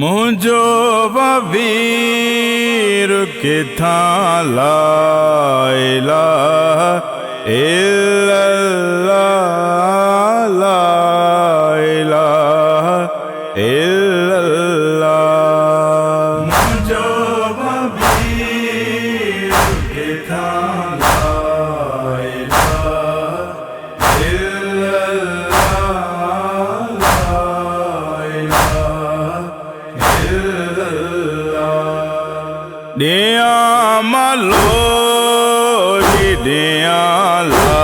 मुझो बबीर के था ला इलाहा इल्लल्लाह ला इलाहा इल्लल्लाह। मुझो बबीर के था ला इलाहा इल्लल्लाह ला इलाहा। दिया malo diya la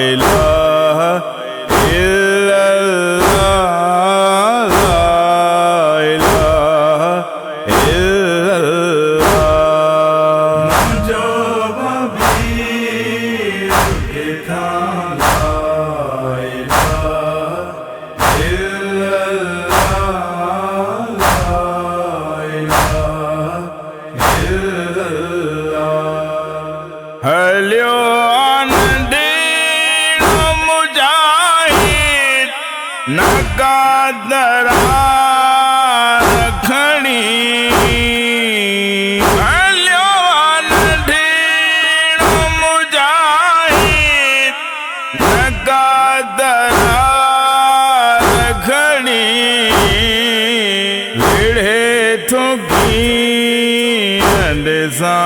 ilaha illallah la ilaha illallah। मुझो बबीर के था ला इलाहा इल्लल्लाह ला इलाहा हल्यो अंदीन मुजाहिद नगादरा रखणी। हल्यो अंदीन मुजाहिद नगादरा रखणी। लिड़े थोकी अंदेसा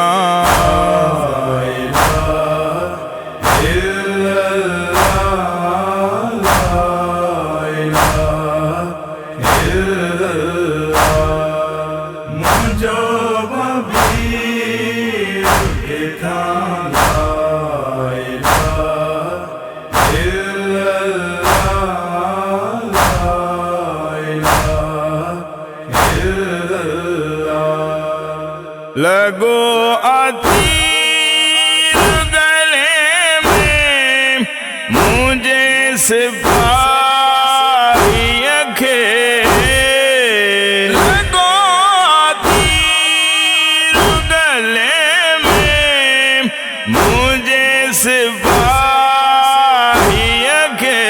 मुझो बबीर के था ला इलाहा इल्लल्लाह ला इलाहा इल्लल्लाह। लगो अतीर गले में मुझे सिपाही अखे। मुझे सिपाही के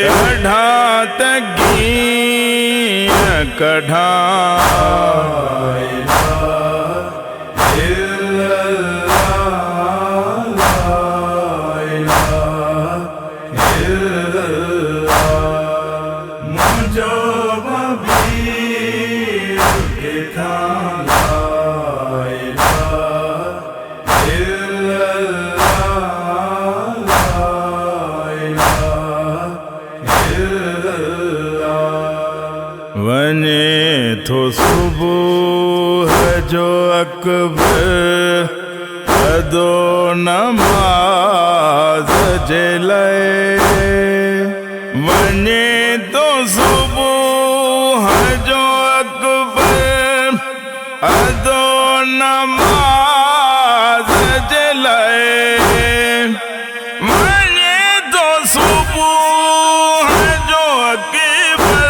कढ़ा तकी कढ़ा मुझो बबीर के था ला वने तो सुबह जो अकबर अदो नमाज जलाए। वने तो सुबह जो अकबर अदो नमाज जलाए। वने तो सुबह जो अकबर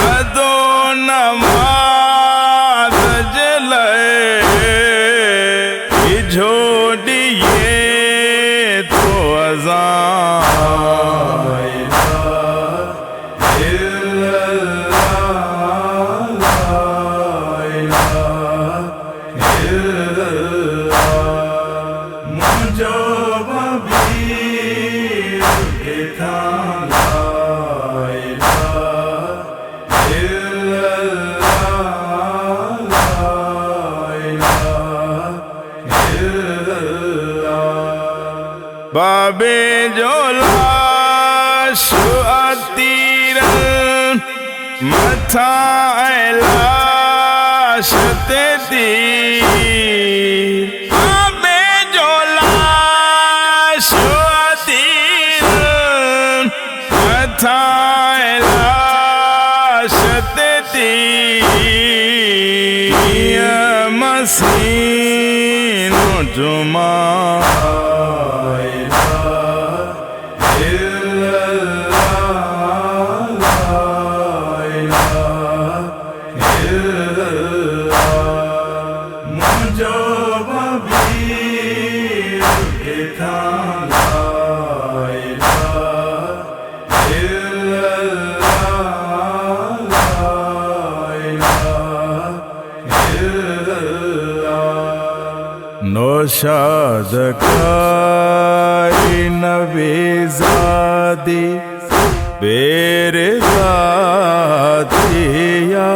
अदो नमाज जलाए। झोड़िए तो अज़ान इल्लल्लाह ला इलाहा इल्लल्लाह। मुझो बबीर के था ला बाबे जो लाश अतीर मथा लाश ते तीर। बाबे जो लाश अतीर मथा लाश ते तीर। मसीन जुमा मुझो बबीर के था ला इलाहा इल्लल्लाह Noshadakai Navizadi Beridatiya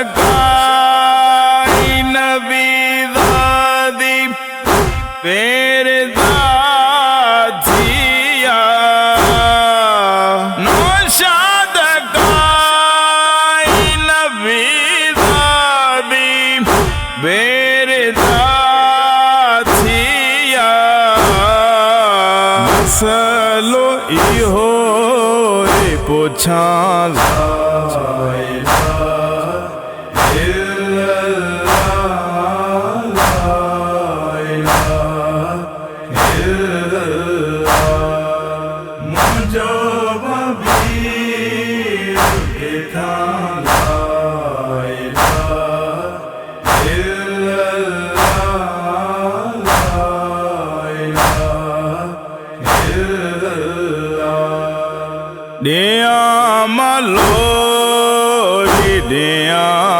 Noshadakai Navizadi Beridatiya Noshadakai Navizadi Beridatiya Salo iho e pochala Diyamalo, diyam.